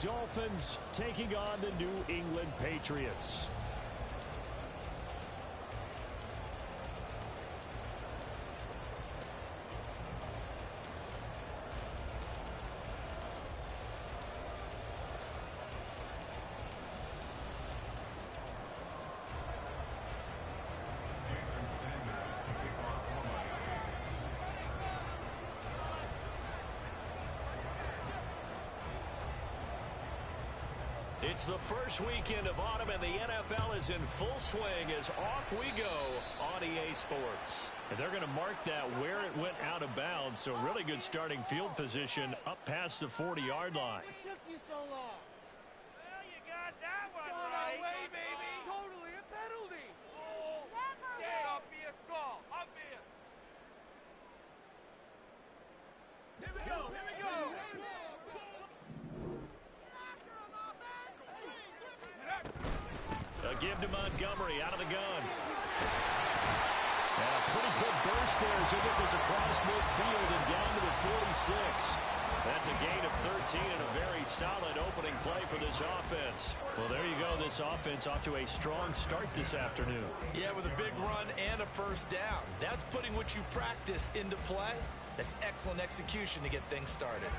Dolphins taking on the New England Patriots. It's the first weekend of autumn, and the NFL is in full swing as off we go on EA Sports. And they're going to mark that where it went out of bounds, so really good starting field position up past the 40-yard line. What took you so long? Well, you got that one right. No way, baby. Totally a penalty. Oh, dead obvious call. Obvious. Here we go. Here we go. A give to Montgomery out of the gun. And a pretty good burst there as he gets this across midfield and down to the 46. That's a gain of 13 and a very solid opening play for this offense. Well, there you go. This offense off to a strong start this afternoon. Yeah, with a big run and a first down. That's putting what you practice into play. That's excellent execution to get things started.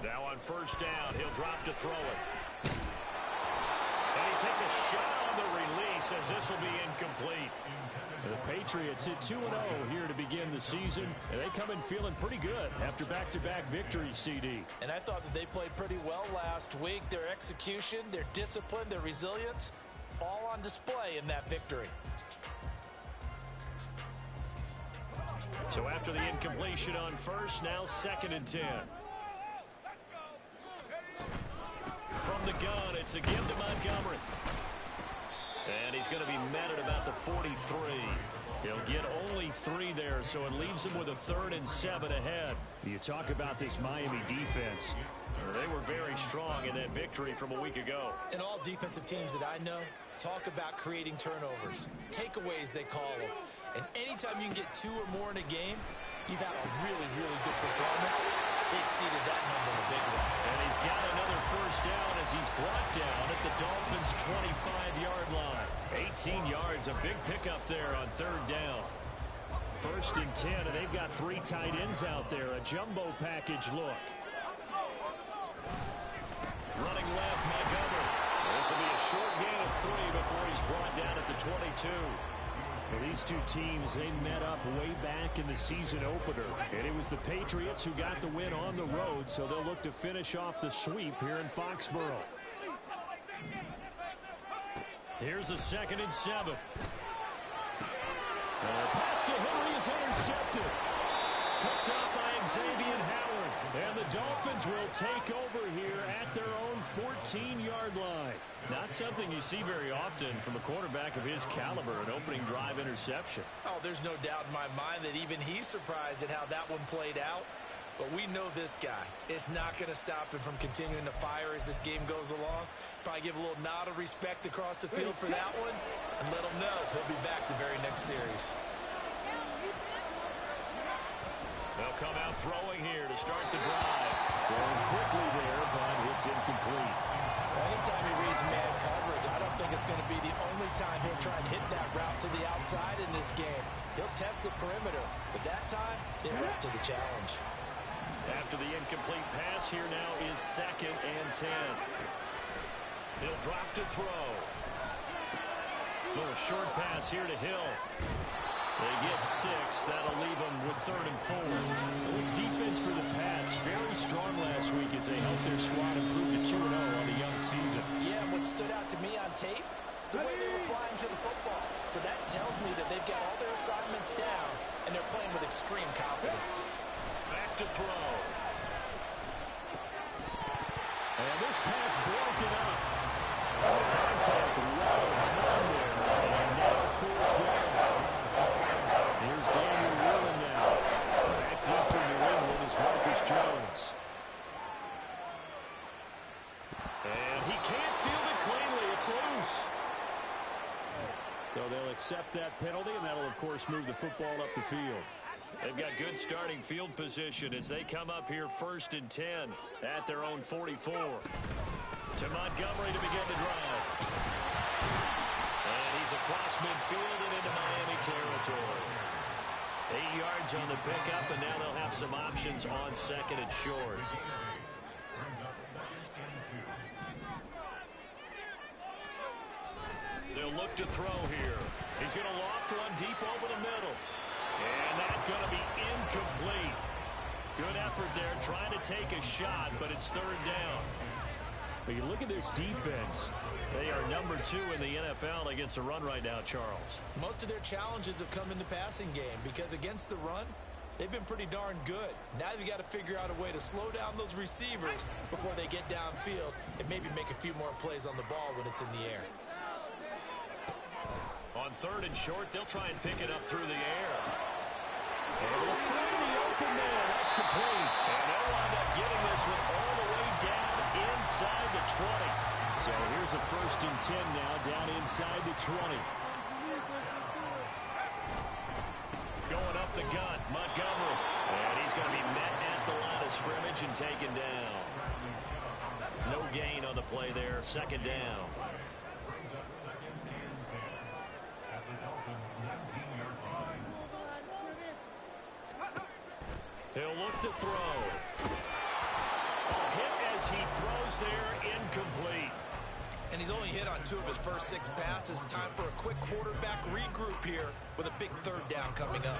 Now on first down, he'll drop to throw it. And he takes a shot on the release as this will be incomplete. The Patriots hit 2-0 here to begin the season, and they come in feeling pretty good after back-to-back victories, CD. And I thought that they played pretty well last week. Their execution, their discipline, their resilience, all on display in that victory. So after the incompletion on first, now 2nd and 10. From the gun, it's a give to Montgomery. And he's going to be met at about the 43. He'll get only 3 there, so it leaves him with a 3rd and 7 ahead. You talk about this Miami defense. They were very strong in that victory from a week ago. And all defensive teams that I know talk about creating turnovers. Takeaways, they call them. And anytime you can get 2 or more in a game, you've had a really, really good performance. They exceeded that number in a big way. And he's got another first down as he's brought down at the Dolphins' 25-yard line. 18 yards, a big pickup there on 3rd down. 1st and 10, and they've got 3 tight ends out there. A jumbo package look. Running left, Montgomery. This will be a short gain of 3 before he's brought down at the 22. Well, these two teams, they met up way back in the season opener. And it was the Patriots who got the win on the road, so they'll look to finish off the sweep here in Foxborough. Here's a 2nd and 7. Pass to Henry is intercepted. Picked up by Xavier Howard. And the Dolphins will take over here at their own 14-yard line. Not something you see very often from a quarterback of his caliber, an opening drive interception. Oh, there's no doubt in my mind that even he's surprised at how that one played out. But we know this guy is not going to stop him from continuing to fire as this game goes along. Probably give a little nod of respect across the field for that one and let him know he'll be back the very next series. They'll come out throwing here to start the drive. Throwing quickly there, but it's incomplete. Anytime he reads man coverage, I don't think it's going to be the only time he'll try and hit that route to the outside in this game. He'll test the perimeter, but that time, they were up to the challenge. After the incomplete pass, here now is 2nd and 10. He'll drop to throw. Little short pass here to Hill. They get 6. That'll leave them with 3rd and 4. This defense for the Pats, very strong last week as they helped their squad improve to 2-0 on the young season. Yeah, and what stood out to me on tape, the way they were flying to the football. So that tells me that they've got all their assignments down, and they're playing with extreme confidence. Back to throw. And this pass broken up. Contact well timed there. And now 4th down. Here's Daniel Whelan now. Back deep for New England is Marcus Jones. And he can't field it cleanly. It's loose. So they'll accept that penalty, and that'll, of course, move the football up the field. They've got good starting field position as they come up here 1st and 10 at their own 44. To Montgomery to begin the drive. And he's across midfield and into Miami territory. 8 yards on the pickup, and now they'll have some options on 2nd and short. They'll look to throw here. He's going to loft one deep over the middle. And that's going to be incomplete. Good effort there trying to take a shot, but it's 3rd down. But you look at this defense. They are number 2 in the NFL against the run right now, Charles. Most of their challenges have come in the passing game because against the run, they've been pretty darn good. Now you've got to figure out a way to slow down those receivers before they get downfield and maybe make a few more plays on the ball when it's in the air. On 3rd and short, they'll try and pick it up through the air. Able to find the open man. That's complete. And they'll wind up getting this one all the way down inside the 20. So here's a 1st and 10 now, down inside the 20. Going up the gut, Montgomery. And he's going to be met at the line of scrimmage and taken down. No gain on the play there, 2nd down. He'll look to throw. A hit as he throws there, incomplete. And he's only hit on 2 of his first 6 passes. Time for a quick quarterback regroup here with a big 3rd down coming up.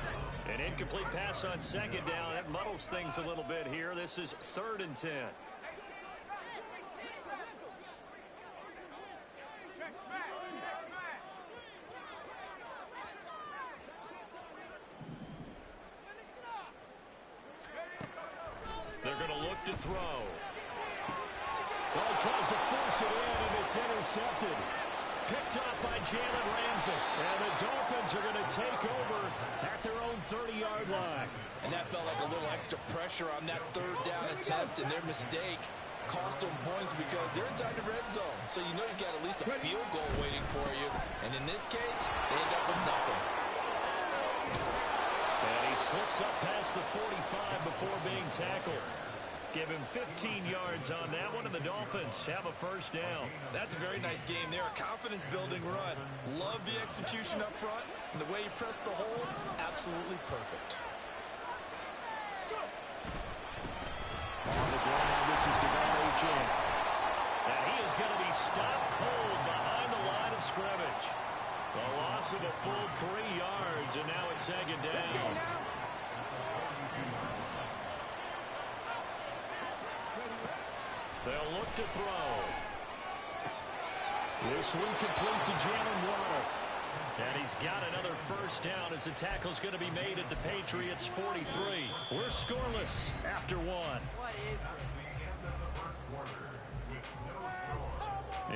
An incomplete pass on 2nd down. That muddles things a little bit here. This is 3rd and 10. They're going to look to throw. Well, he tries to force it in, and it's intercepted. Picked up by Jalen Ramsey. And the Dolphins are going to take over at their own 30-yard line. And that felt like a little extra pressure on that 3rd down attempt, and their mistake cost them points because they're inside the red zone. So you know you've got at least a field goal waiting for you. And in this case, they end up with nothing. And he slips up past the 45 before being tackled. Give him 15 yards on that one, and the Dolphins have a 1st down. That's a very nice game there, a confidence-building run. Love the execution up front, and the way he pressed the hole, absolutely perfect. On the ground, this is Devon Chan. And he is going to be stopped cold behind the line of scrimmage. A loss of a full 3 yards, and now it's 2nd down. They'll look to throw. This one complete to Jalen Waddle. And he's got another 1st down as the tackle's going to be made at the Patriots 43. We're scoreless after 1.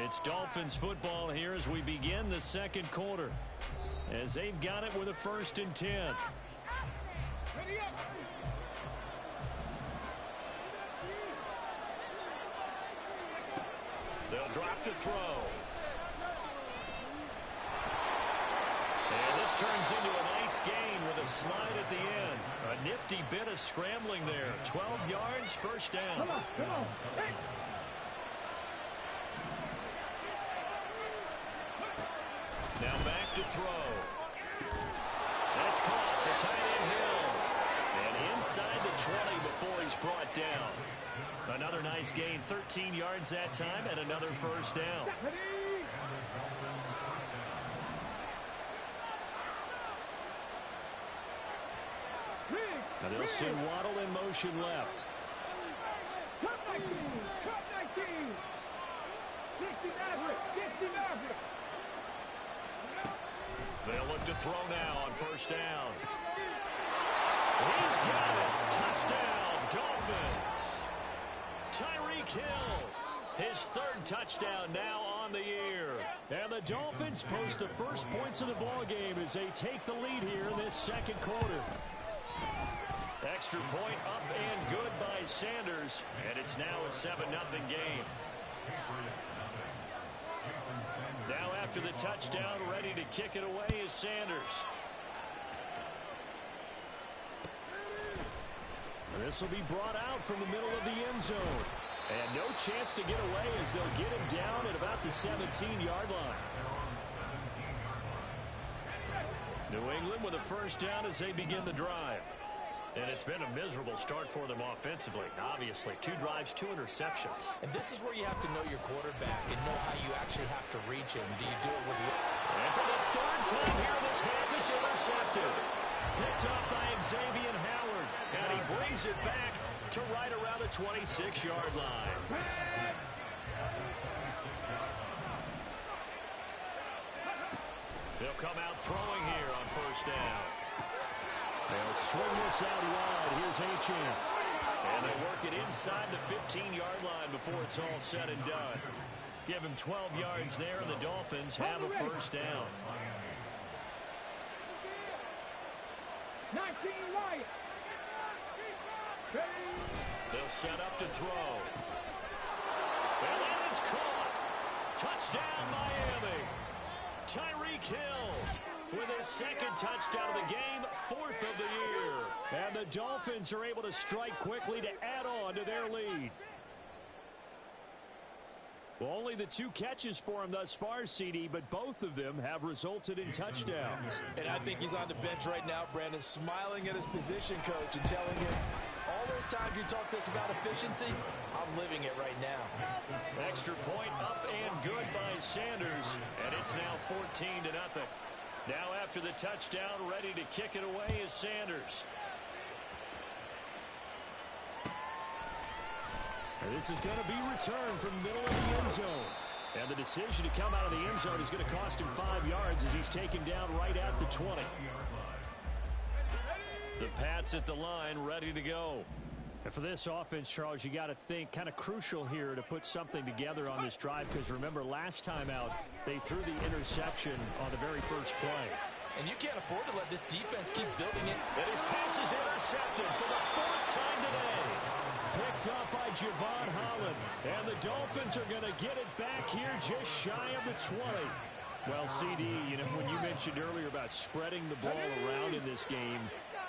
It's Dolphins football here as we begin the 2nd quarter. As they've got it with a 1st and 10. They'll drop to throw. And this turns into a nice gain with a slide at the end. A nifty bit of scrambling there. 12 yards, 1st down. Come on. Hey. Now back to throw. That's caught. The tight end Hill. And inside the 20 before he's brought down. Another nice gain, 13 yards that time, and another 1st down. Now they'll send Waddle in motion left. Cut 19. Cut 19. 60 Maverick. 60 Maverick. They'll look to throw now on 1st down. He's got it. Touchdown, Dolphins. Tyreek Hill, his 3rd touchdown now on the year. And the Dolphins post the first points of the ball game as they take the lead here in this 2nd quarter. Extra point up and good by Sanders, and it's now a 7-0 game. Now after after the touchdown, ready to kick it away is Sanders. This will be brought out from the middle of the end zone. And no chance to get away as they'll get him down at about the 17-yard line. New England with a first down as they begin the drive. And it's been a miserable start for them offensively. Obviously, 2 drives, 2 interceptions. And this is where you have to know your quarterback and know how you actually have to reach him. Do you do it with... And for the 3rd time here this half, it's intercepted. Picked up by Xavier Howard. And he brings it back to right around the 26-yard line. They'll come out throwing here on first down. They'll swing this out wide. Here's Achane. And they work it inside the 15-yard line before it's all said and done. Give him 12 yards there, and the Dolphins have a first down. 19 right. They'll set up to throw. And that is caught. Touchdown, Miami. Tyreek Hill with his 2nd touchdown of the game, 4th of the year. And the Dolphins are able to strike quickly to add on to their lead. Well, only the 2 catches for him thus far, CD, but both of them have resulted in touchdowns. And I think he's on the bench right now, Brandon, smiling at his position coach and telling him, all those times you talk to us about efficiency, I'm living it right now. Extra point up and good by Sanders, and it's now 14-0. Now after the touchdown, ready to kick it away is Sanders. And this is going to be returned from the middle of the end zone. And the decision to come out of the end zone is going to cost him 5 yards as he's taken down right at the 20. The Pats at the line, ready to go. And for this offense, Charles, you got to think kind of crucial here to put something together on this drive, because remember, last time out, they threw the interception on the very first play. And you can't afford to let this defense keep building it. And his pass is intercepted for the 4th time today. Picked up by Javon Holland. And the Dolphins are going to get it back here just shy of the 20. Well, CD, you know, when you mentioned earlier about spreading the ball around in this game,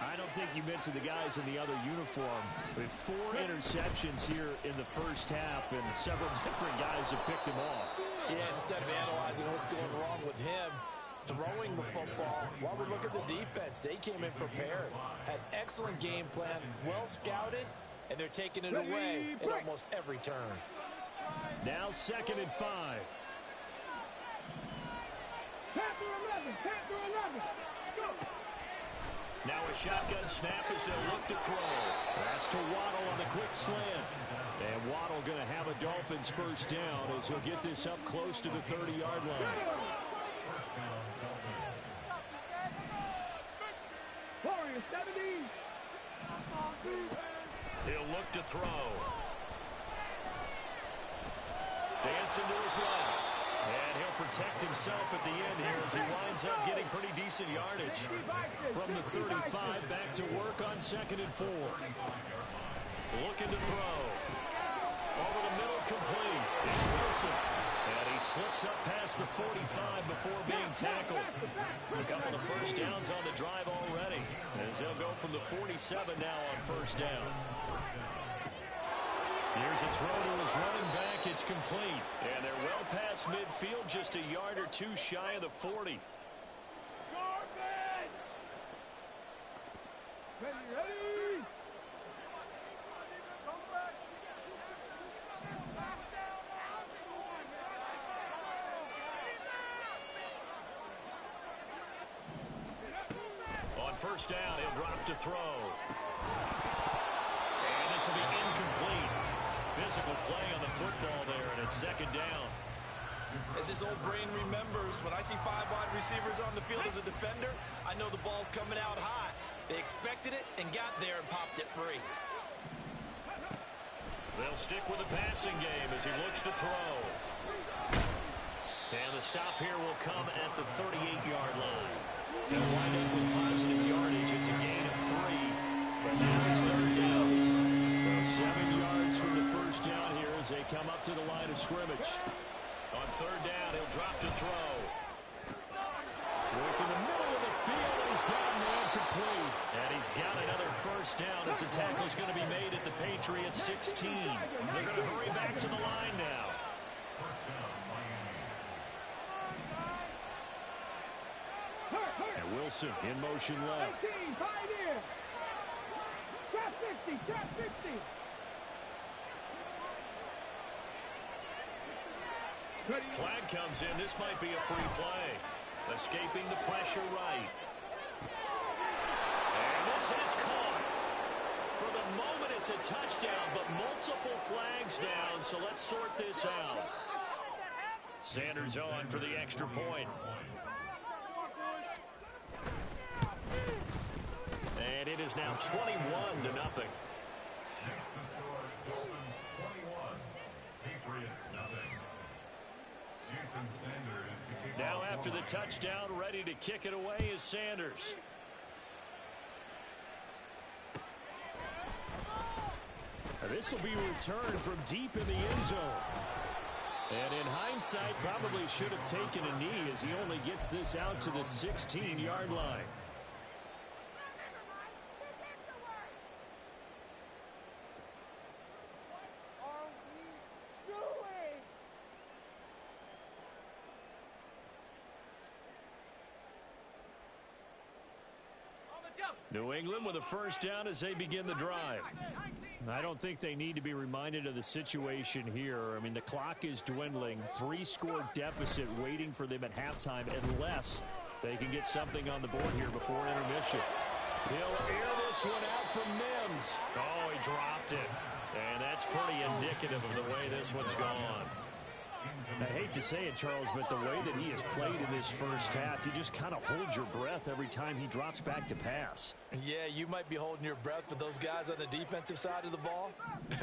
I don't think you mentioned the guys in the other uniform. With 4 interceptions here in the first half, and several different guys have picked him off. Yeah, instead of analyzing what's going wrong with him, throwing the football, while we look at the defense, they came in prepared. Had excellent game plan, well scouted, and they're taking it away at almost every turn. Now 2nd and 5. Panther 11. Panther 11. Go. Now a shotgun snap as they'll look to throw. That's to Waddle on the quick slant. And Waddle going to have a Dolphins first down as he'll get this up close to the 30-yard line. Warrior 70. He'll look to throw. Dancing to his left. And he'll protect himself at the end here as he winds up getting pretty decent yardage. From the 35 back to work on 2nd and 4. Looking to throw. Over the middle, complete. It's Wilson. And he slips up past the 45 before being tackled. A couple of first downs on the drive already, as they'll go from the 47 now on first down. Here's a throw to his running back. It's complete. And they're well past midfield, just a yard or 2 shy of the 40. Ready. On first down, he'll drop to throw. And this will be incomplete. Physical play on the football there, and it's 2nd down. As his old brain remembers, when I see 5 wide receivers on the field as a defender, I know the ball's coming out high. They expected it and got there and popped it free. They'll stick with the passing game as he looks to throw. And the stop here will come at the 38-yard line. They'll wind up with positive yardage. It's a gain of 3. But now it's 3rd down. So 7 yards from the first down here as they come up to the line of scrimmage. On 3rd down, he'll drop to throw. first down as the tackle is going to be made at the Patriots 16. They're going to hurry back to the line now. And Wilson in motion left. 15, pioneer. Trap 60, trap 60. Flag comes in. This might be a free play. Escaping the pressure right. And this is caught. For the moment, it's a touchdown, but multiple flags down, so let's sort this out. Sanders on for the extra point. And it is now 21-0. Next to score, Dolphins 21, Patriots nothing. Jason Sanders to kick Now off after the line. touchdown, ready to kick it away is Sanders. This will be returned from deep in the end zone. And in hindsight, probably should have taken a knee as he only gets this out to the 16-yard line. New England with a first down as they begin the drive. I don't think they need to be reminded of the situation here. I mean, the clock is dwindling. 3-score deficit waiting for them at halftime unless they can get something on the board here before intermission. He'll air this one out from Mims. Oh, he dropped it. And that's pretty indicative of the way this one's gone. I hate to say it, Charles, but the way that he has played in this first half, you just kind of hold your breath every time he drops back to pass. Yeah, you might be holding your breath, but those guys on the defensive side of the ball,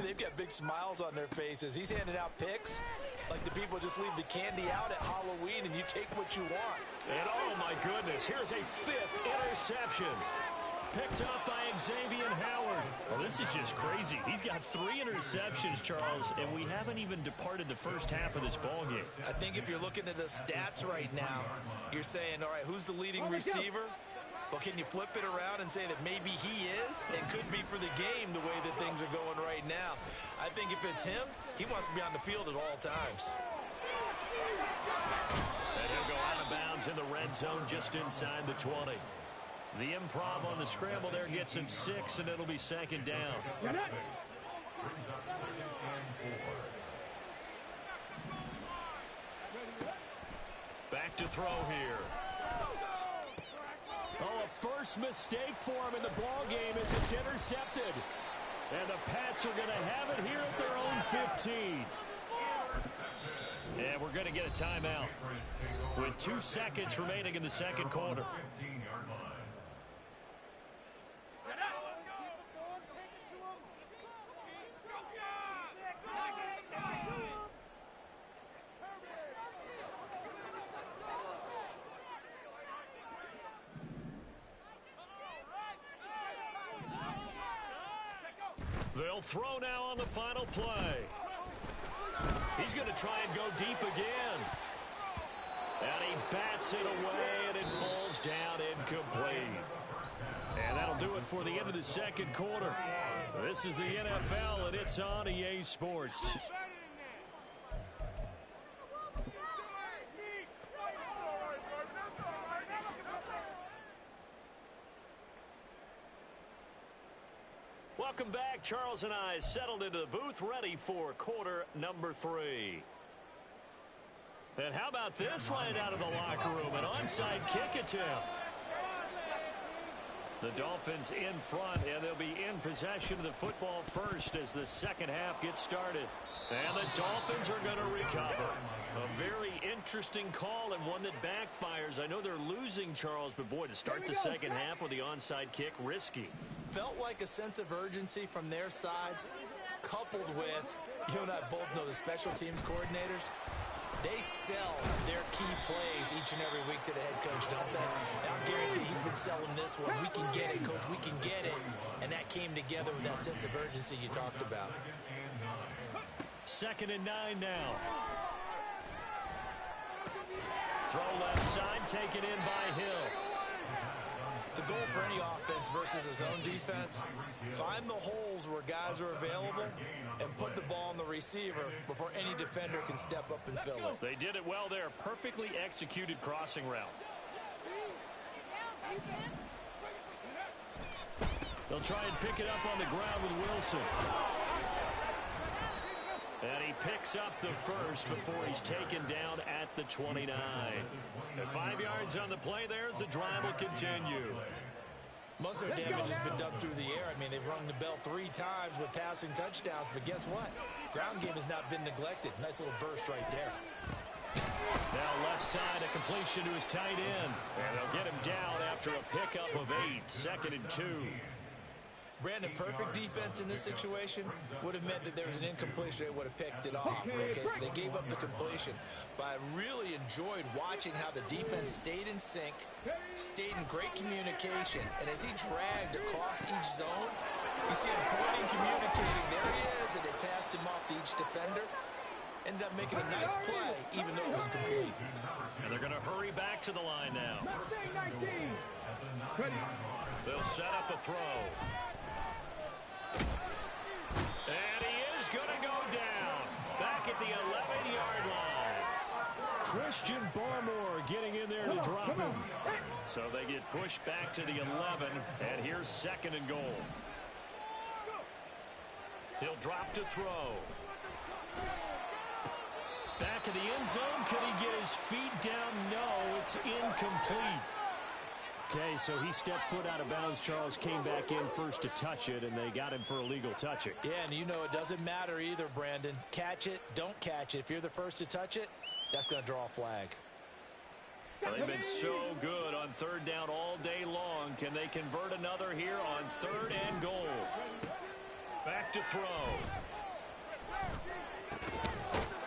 they've got big smiles on their faces. He's handing out picks like the people just leave the candy out at Halloween and you take what you want. And oh my goodness, here's a 5th interception. Picked up by Xavier Howard. Well, this is just crazy. He's got 3 interceptions, Charles, and we haven't even departed the first half of this ballgame. I think if you're looking at the stats right now, you're saying, all right, who's the leading receiver? Well, can you flip it around and say that maybe he is and could be for the game the way that things are going right now? I think if it's him, he wants to be on the field at all times. And he'll go out of bounds in the red zone just inside the 20. The improv on the scramble there gets him 6, and it'll be second down. Brings up 2nd and 4. Back to throw here. Oh, a first mistake for him in the ballgame as it's intercepted. And the Pats are going to have it here at their own 15. And we're going to get a timeout with 2 seconds remaining in the second quarter. 15-yard line. They'll throw now on the final play. He's going to try and go deep again. And he bats it away, and it falls down incomplete. And that'll do it for the end of the second quarter. This is the NFL, and it's on EA Sports. Welcome back. Charles and I settled into the booth, ready for quarter number 3. And how about this right out of the locker room? An onside kick attempt. The Dolphins in front, and they'll be in possession of the football first as the second half gets started. And the Dolphins are going to recover. A very interesting call and one that backfires. I know they're losing, Charles, but boy, to start the second half with the onside kick, risky. Felt like a sense of urgency from their side, coupled with, you and I both know the special teams coordinators, they sell their key plays each and every week to the head coach, don't they? And I guarantee he's been selling this one. We can get it, coach, we can get it. And that came together with that sense of urgency you talked about. 2nd and 9 now. Throw left side, taken in by Hill. The goal for any offense versus his own defense, find the holes where guys are available and put the ball on the receiver before any defender can step up and fill it. They did it well there. Perfectly executed crossing route. They'll try and pick it up on the ground with Wilson. And he picks up the first before he's taken down at the 29. And 5 yards on the play there as the drive will continue. Most of their damage has been done through the air. I mean, they've rung the bell 3 times with passing touchdowns, but guess what? Ground game has not been neglected. Nice little burst right there. Now left side, a completion to his tight end. And they'll get him down after a pickup of 8. 2nd and 2. Brandon, perfect defense in this situation would have meant that there was an incompletion. They would have picked it off. Okay, so they gave up the completion. But I really enjoyed watching how the defense stayed in sync, stayed in great communication. And as he dragged across each zone, you see him pointing, communicating. There he is, and they passed him off to each defender. Ended up making a nice play, even though it was complete. And they're going to hurry back to the line now. They'll set up a throw. And he is going to go down back at the 11-yard line. Christian Barmore getting in there to drop him. So they get pushed back to the 11, and here's 2nd and goal. He'll drop to throw. Back in the end zone. Could he get his feet down? No, it's incomplete. Okay, so he stepped foot out of bounds. Charles came back in first to touch it, and they got him for a legal touching. Yeah, and you know it doesn't matter either, Brandon. Catch it, don't catch it. If you're the first to touch it, that's going to draw a flag. Well, they've been so good on 3rd down all day long. Can they convert another here on 3rd and goal? Back to throw.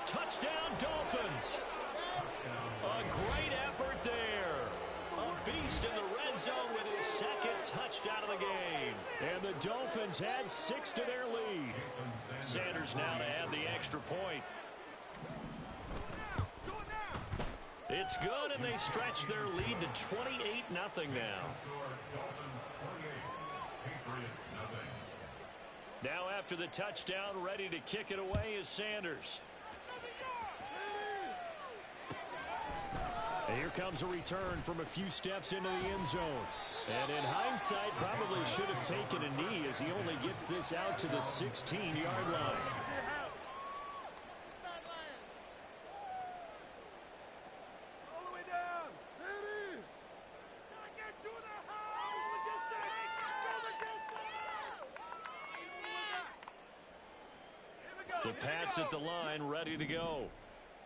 Touchdown, Dolphins. A great effort there. A beast in the red zone with his 2nd touchdown of the game. And the Dolphins had 6 to their lead. Sanders now to add the extra point. It's good, and they stretch their lead to 28-0 now. Now after the touchdown, ready to kick it away is Sanders. And here comes a return from a few steps into the end zone. And in hindsight, probably should have taken a knee as he only gets this out to the 16-yard line. The Pats at the line, ready to go.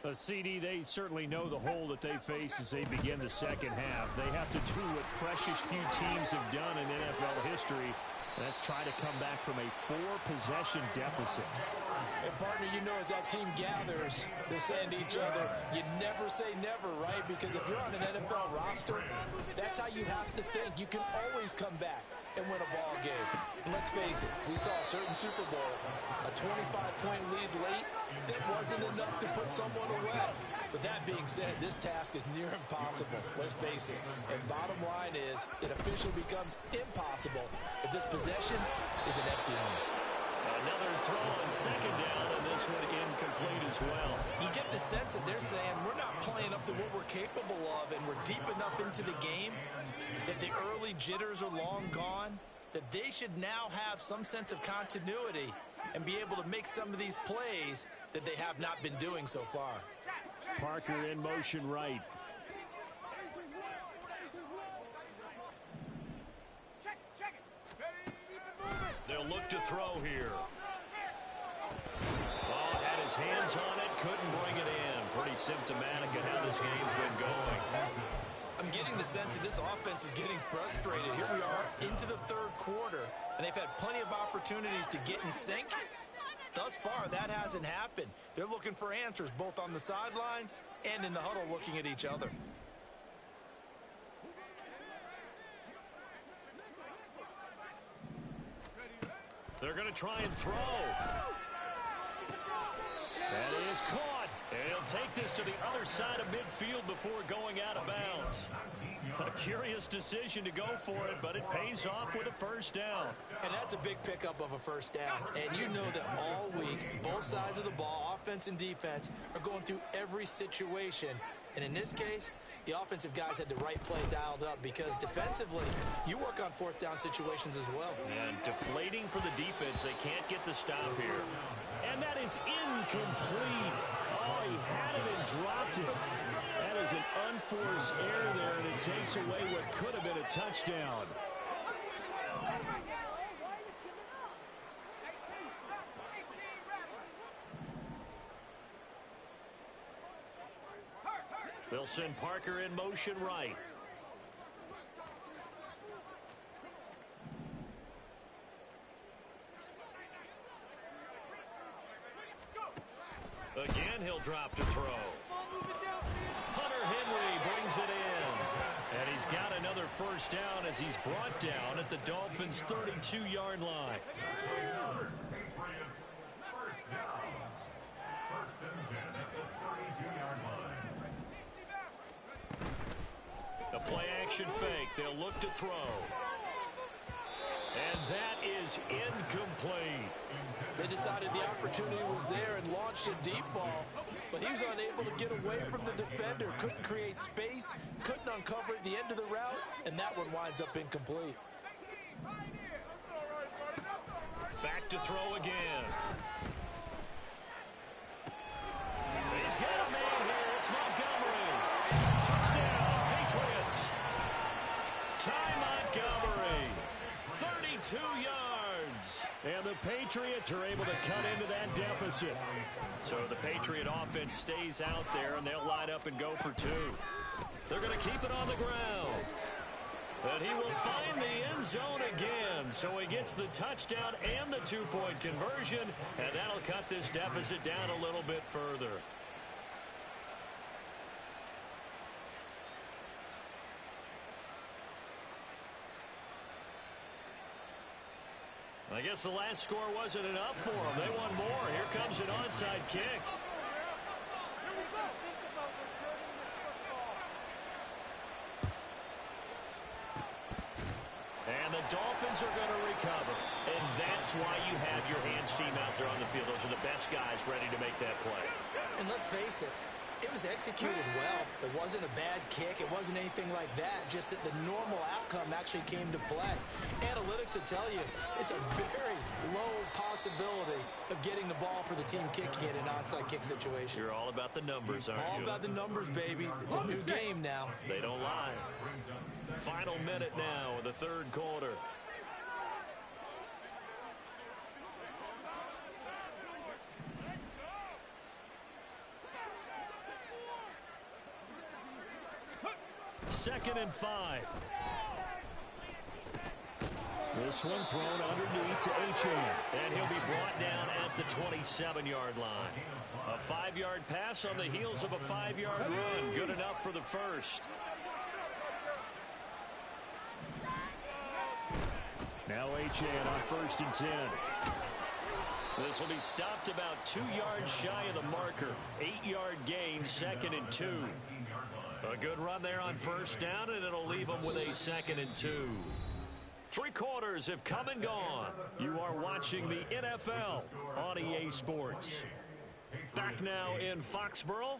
A CD, they certainly know the hole that they face as they begin the second half. They have to do what precious few teams have done in NFL history. That's try to come back from a 4-possession deficit. And partner, you know, as that team gathers, they say to each other, you never say never, right? Because if you're on an NFL roster, that's how you have to think. You can always come back and win a ball game. And let's face it, we saw a certain Super Bowl, a 25-point lead late, that wasn't enough to put someone away. But that being said, this task is near impossible. Let's face it. And bottom line is, it officially becomes impossible if this possession is an empty one. Another throw on 2nd down, and this one incomplete as well. You get the sense that they're saying we're not playing up to what we're capable of, and we're deep enough into the game that the early jitters are long gone, that they should now have some sense of continuity and be able to make some of these plays that they have not been doing so far. Parker in motion right. They'll look to throw here. Oh, had his hands on it, couldn't bring it in. Pretty symptomatic of how this game's been going. I'm getting the sense that this offense is getting frustrated. Here we are into the 3rd quarter, and they've had plenty of opportunities to get in sync. Thus far, that hasn't happened. They're looking for answers both on the sidelines and in the huddle looking at each other. They're going to try and throw. That is caught. And he'll take this to the other side of midfield before going out of bounds. A curious decision to go for it, but it pays off with a first down. And that's a big pickup of a first down. And you know that all week, both sides of the ball, offense and defense, are going through every situation. And in this case, the offensive guys had the right play dialed up because defensively, you work on fourth down situations as well. And deflating for the defense. They can't get the stop here. And that is incomplete. Oh, he had it and dropped it. That is an unforced error there, and it takes away what could have been a touchdown. They'll send Parker in motion right. Again, he'll drop to throw. Hunter Henry brings it in. And he's got another first down as he's brought down at the Dolphins' 32-yard line. Patriots, first down. First and 10 at the 32-yard line. A play-action fake. They'll look to throw. And that is incomplete. They decided the opportunity was there and launched a deep ball, but he was unable to get away from the defender, couldn't create space, couldn't uncover at the end of the route, and that one winds up incomplete. Back to throw again. He's got a man here. It's Montgomery. Touchdown, Patriots. Ty Montgomery. 32 yards. And the Patriots are able to cut into that deficit. So the Patriot offense stays out there, and they'll line up and go for two. They're going to keep it on the ground. And he will find the end zone again. So he gets the touchdown and the two-point conversion, and that'll cut this deficit down a little bit further. I guess the last score wasn't enough for them. They want more. Here comes an onside kick. And the Dolphins are going to recover. And that's why you have your hands team out there on the field. Those are the best guys ready to make that play. And let's face it, it was executed well. It wasn't a bad kick. It wasn't anything like that. Just that the normal outcome actually came to play. Analytics will tell you it's a very low possibility of getting the ball for the team kicking it in an onside kick situation. You're all about the numbers, aren't you? All about the numbers, baby. It's a new game now. They don't lie. Final minute now of the third quarter. Second and 5. This one thrown underneath to Achane. And he'll be brought down at the 27-yard line. A 5-yard pass on the heels of a 5-yard run. Good enough for the first. Now Achane on first and 10. This will be stopped about 2 yards shy of the marker. 8-yard gain, second and 2. A good run there on first down, and it'll leave them with a second and 2. 3 quarters have come and gone. You are watching the NFL on EA Sports. Back now in Foxborough.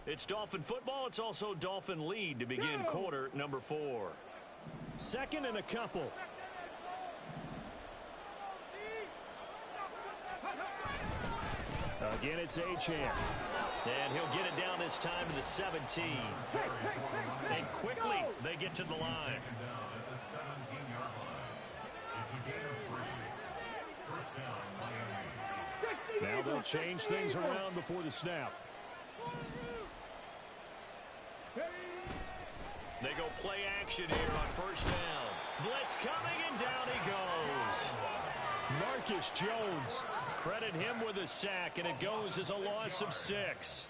It's Dolphin football. It's also Dolphin lead to begin quarter number 4. Second and a couple. Again, it's Achane. And he'll get it down this time to the 17. And quickly they get to the line. Now they'll change things around before the snap. They go play action here on first down. Blitz coming, and down he goes. Marcus Jones. Credit him with a sack, and it goes as a loss of 6.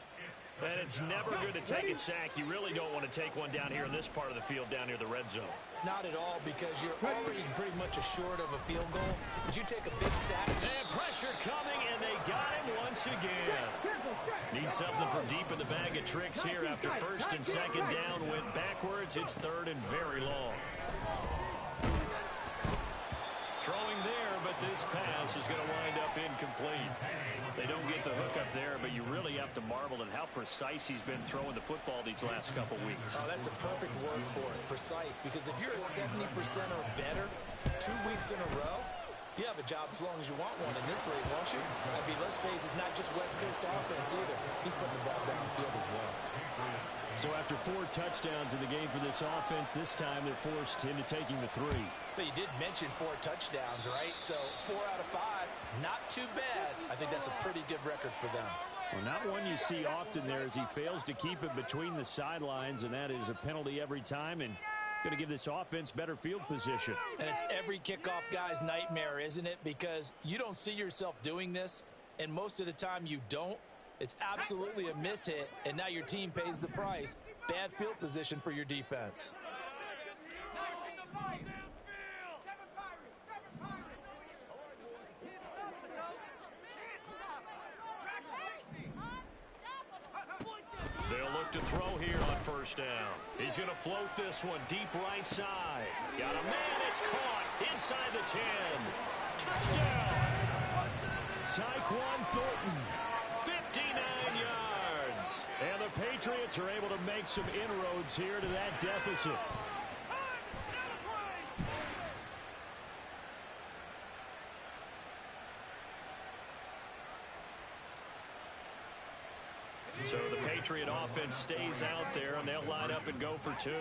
And it's never good to take a sack. You really don't want to take one down here in this part of the field down near the red zone. Not at all, because you're already pretty much assured of a field goal. But you take a big sack. And pressure coming, and they got him once again. Need something from deep in the bag of tricks here after first and second down went backwards. It's third and very long. Throwing there, but this pass is going to wind up incomplete. They don't get the hook up there, but you really have to marvel at how precise he's been throwing the football these last couple weeks. Oh, that's a perfect word for it, precise, because if you're at 70% or better 2 weeks in a row, you have a job as long as you want one in this league, won't you? I mean, let's face it, it's not just West Coast offense either. He's putting the ball downfield as well. So after 4 touchdowns in the game for this offense, this time they're forced into taking the 3. But you did mention 4 touchdowns, right? So 4 out of 5, not too bad. I think that's a pretty good record for them. Well, not one you see often there as he fails to keep it between the sidelines, and that is a penalty every time, and going to give this offense better field position. And it's every kickoff guy's nightmare, isn't it? Because you don't see yourself doing this, and most of the time you don't. It's absolutely a mishit, and now your team pays the price. Bad field position for your defense. They'll look to throw here on first down. He's going to float this one deep right side. Got a man. It's caught inside the 10. Touchdown. Tyquan Thornton. 59 yards. And the Patriots are able to make some inroads here to that deficit. So the Patriot offense stays out there, and they'll line up and go for 2.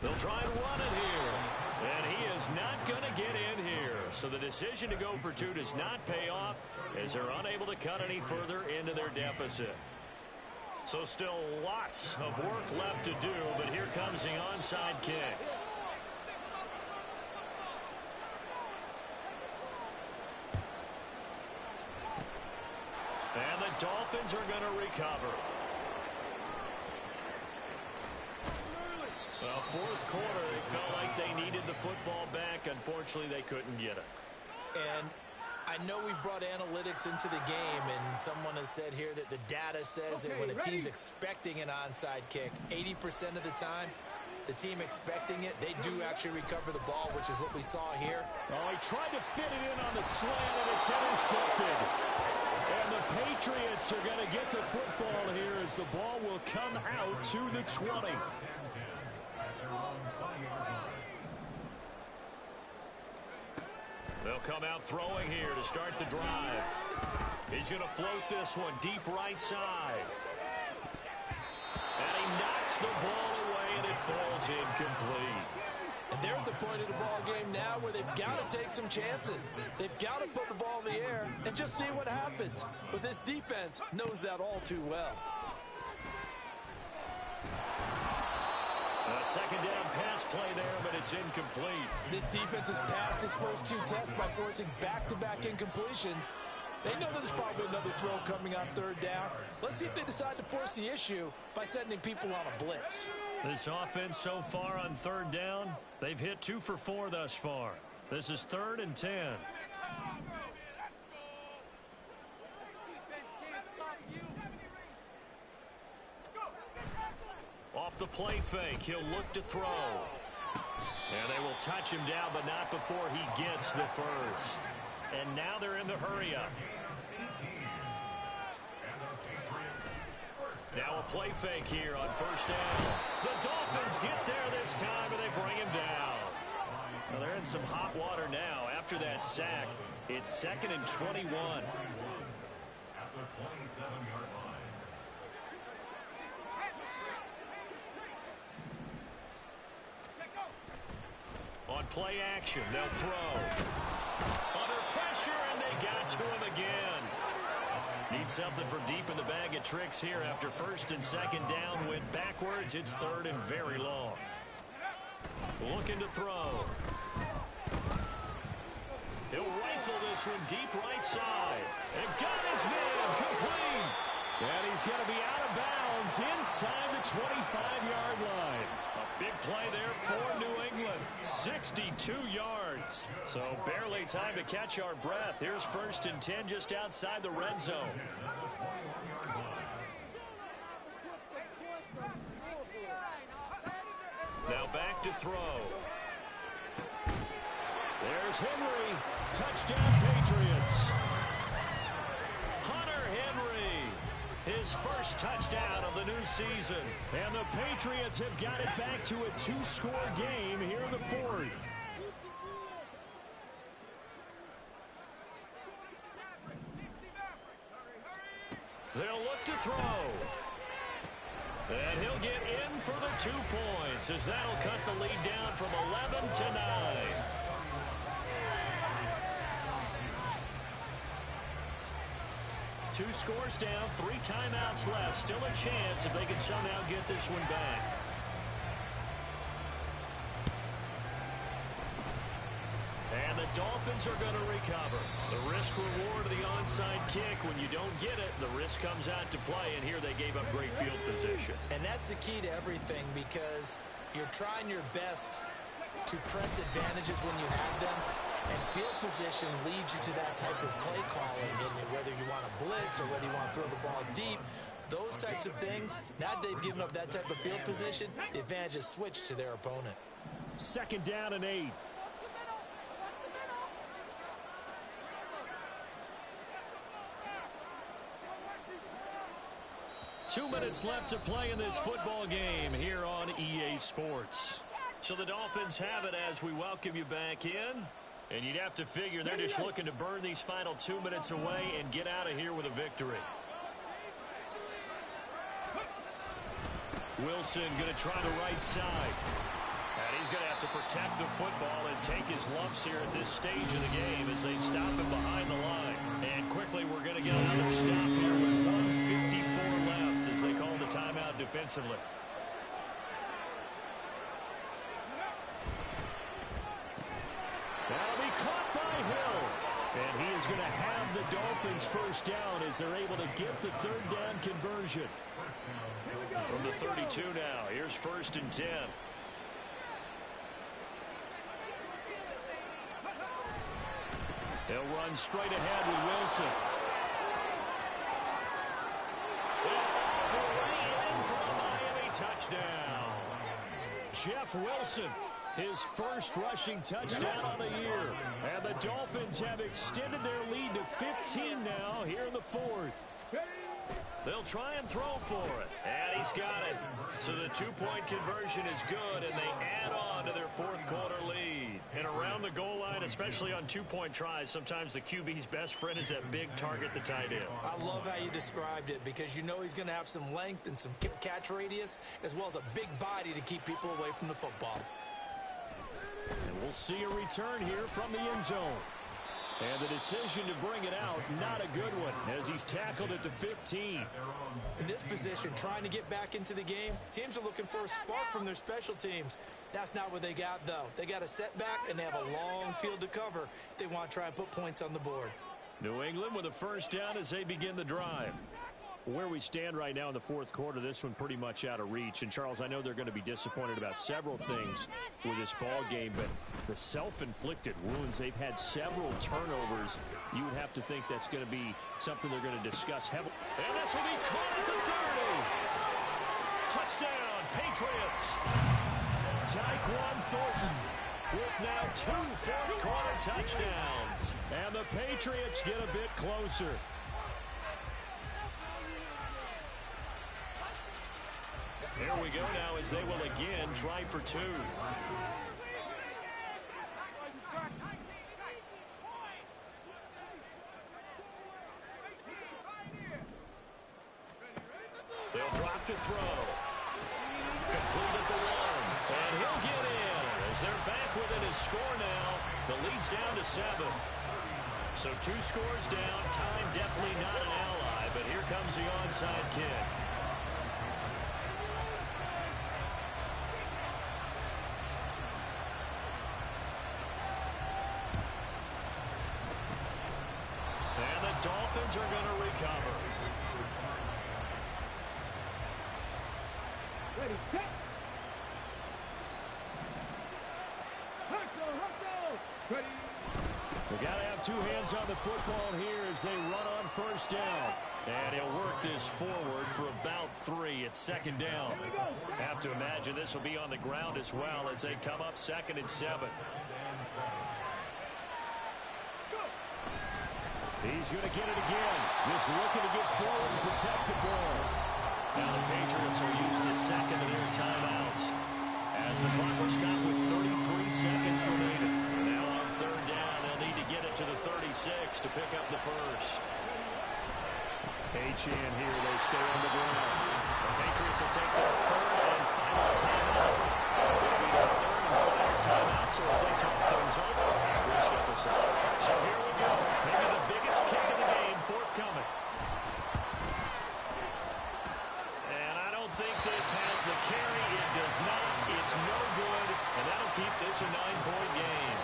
They'll try and run it here. And he is not going to get in here. So the decision to go for 2 does not pay off as they're unable to cut any further into their deficit. So still lots of work left to do, but here comes the onside kick. And the Dolphins are going to recover. Well, fourth quarter, it felt like they needed the football back. Unfortunately, they couldn't get it. And I know we brought analytics into the game, and someone has said here that the data says that when a team's expecting an onside kick, 80% of the time, the team expecting it, they do actually recover the ball, which is what we saw here. Oh, he tried to fit it in on the slant, and it's intercepted. And the Patriots are going to get the football here as the ball will come out to the 20. They'll come out throwing here to start the drive. He's going to float this one deep right side. And he knocks the ball away, and it falls incomplete. And they're at the point of the ball game now where they've got to take some chances. They've got to put the ball in the air and just see what happens. But this defense knows that all too well. A second down pass play there, but it's incomplete. This defense has passed its first 2 tests by forcing back-to-back incompletions. They know there's probably another throw coming on third down. Let's see if they decide to force the issue by sending people on a blitz. This offense so far on third down, they've hit 2 for 4 thus far. This is 3rd and 10. Off the play fake, he'll look to throw. And they will touch him down, but not before he gets the first. And now they're in the hurry up. Now a play fake here on first down. The Dolphins get there this time, and they bring him down. Well, they're in some hot water now. After that sack, it's 2nd and 21. At the 27-yard line. On play action, they'll throw. Under pressure, and they got to him again. Need something from deep in the bag of tricks here after first and second down went backwards. It's 3rd and very long. Looking to throw. He'll rifle this one deep right side. And got his man complete. And he's going to be out of bounds inside the 25-yard line. A big play there for New England. 62 yards. So barely time to catch our breath. Here's 1st and 10 just outside the red zone. Now back to throw. There's Henry. Touchdown, Patriots. Hunter Henry. His first touchdown of the new season. And the Patriots have got it back to a 2-score game here in the 4th. They'll look to throw. And he'll get in for the 2 points as that'll cut the lead down from 11 to 9. Two scores down, 3 timeouts left. Still a chance if they can somehow get this one back. And the Dolphins are going to recover. The risk reward of the onside kick. When you don't get it, the risk comes out to play, and here they gave up great field position. And that's the key to everything, because you're trying your best to press advantages when you have them, and field position leads you to that type of play calling, and whether you want to blitz or whether you want to throw the ball deep, those types of things. Now that they've given up that type of field position, the advantage is switched to their opponent. 2nd down and 8. Two minutes left to play in this football game here on EA Sports. So the Dolphins have it as we welcome you back in. And you'd have to figure they're just looking to burn these final 2 minutes away and get out of here with a victory. Wilson going to try the right side. And he's going to have to protect the football and take his lumps here at this stage of the game as they stop him behind the line. And quickly we're going to get another stop here with 1:54 left as they call the timeout defensively. That'll be caught by Hill. And he is going to have the Dolphins first down as they're able to get the 3rd down conversion. From the 32 now, here's 1st and 10. They'll run straight ahead with Wilson. In for a Miami touchdown. Jeff Wilson, his first rushing touchdown on the year. And the Dolphins have extended their lead to 15 now here in the 4th. They'll try and throw for it. And he's got it. So the 2-point conversion is good, and they add on to their 4th quarter lead. And around the goal line, especially on 2-point tries, sometimes the QB's best friend is that big target, the tight end. I love how you described it, because you know he's going to have some length and some catch radius, as well as a big body to keep people away from the football. And we'll see a return here from the end zone. And the decision to bring it out, not a good one, as he's tackled at the 15. In this position, trying to get back into the game, teams are looking for a spark from their special teams. That's not what they got, though. They got a setback, and they have a long field to cover if they want to try and put points on the board. New England with a first down as they begin the drive. Where we stand right now in the 4th quarter, this one pretty much out of reach. And, Charles, I know they're going to be disappointed about several things with this ball game, but the self-inflicted wounds, they've had several turnovers. You would have to think that's going to be something they're going to discuss heavily. And this will be caught at the 30. Touchdown, Patriots. Tyquan Thornton with now 2 fourth-quarter touchdowns. And the Patriots get a bit closer. Here we go now as they will again try for 2. They'll drop to throw. Complete at the 1. And he'll get in as they're back within his score now. The lead's down to 7. So 2 scores down. Time definitely not an ally, but here comes the onside kick. Dolphins are going to recover. ready. Set. Hustle. Ready. They got to have two hands on the football here as they run on first down. And he'll work this forward for about 3. It's second down. Have to imagine this will be on the ground as well as they come up 2nd and 7. He's going to get it again. Just looking to get forward and protect the ball. Now the Patriots will use the second of their timeouts as the clock will stop with 33 seconds remaining. Now on third down, they'll need to get it to the 36 to pick up the first. H-in here, they stay on the ground. The Patriots will take their third and final timeout. It will be their third and final timeout, so as they talk things over, we'll step aside. So here we go. Maybe the biggest kick of the game forthcoming. And I don't think this has the carry. It does not. It's no good, and that'll keep this a 9-point game.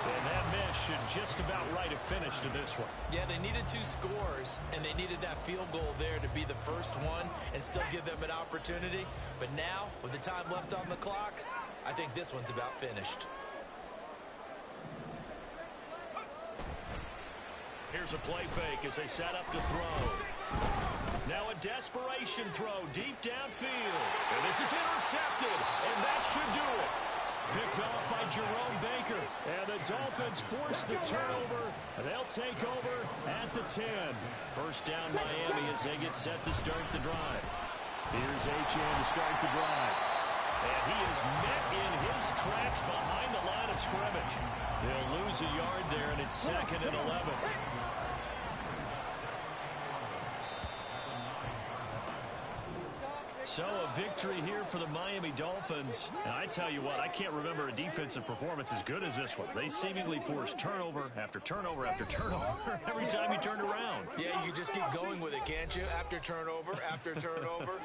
And that miss should just about write a finish to this one. Yeah, they needed 2 scores, and they needed that field goal there to be the first one and still give them an opportunity. But now, with the time left on the clock, I think this one's about finished. Here's a play fake as they set up to throw. Now a desperation throw deep downfield. And this is intercepted, and that should do it. Picked off by Jerome Baker. And the Dolphins force the turnover. They'll take over at the 10. First down Miami as they get set to start the drive. Here's H-in to start the drive. And he is met in his tracks behind the line of scrimmage. They'll lose a yard there, and it's 2nd and 11. So a victory here for the Miami Dolphins. And I tell you what, I can't remember a defensive performance as good as this one. They seemingly forced turnover after turnover after turnover every time you turned around. Yeah, you just keep going with it, can't you? After turnover, after turnover.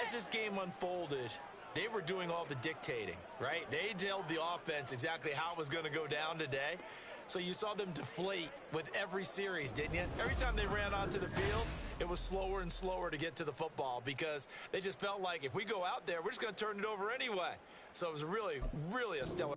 As this game unfolded, they were doing all the dictating, right? They told the offense exactly how it was going to go down today. So you saw them deflate with every series, didn't you? Every time they ran onto the field, it was slower and slower to get to the football because they just felt like if we go out there, we're just going to turn it over anyway. So it was really, really a stellar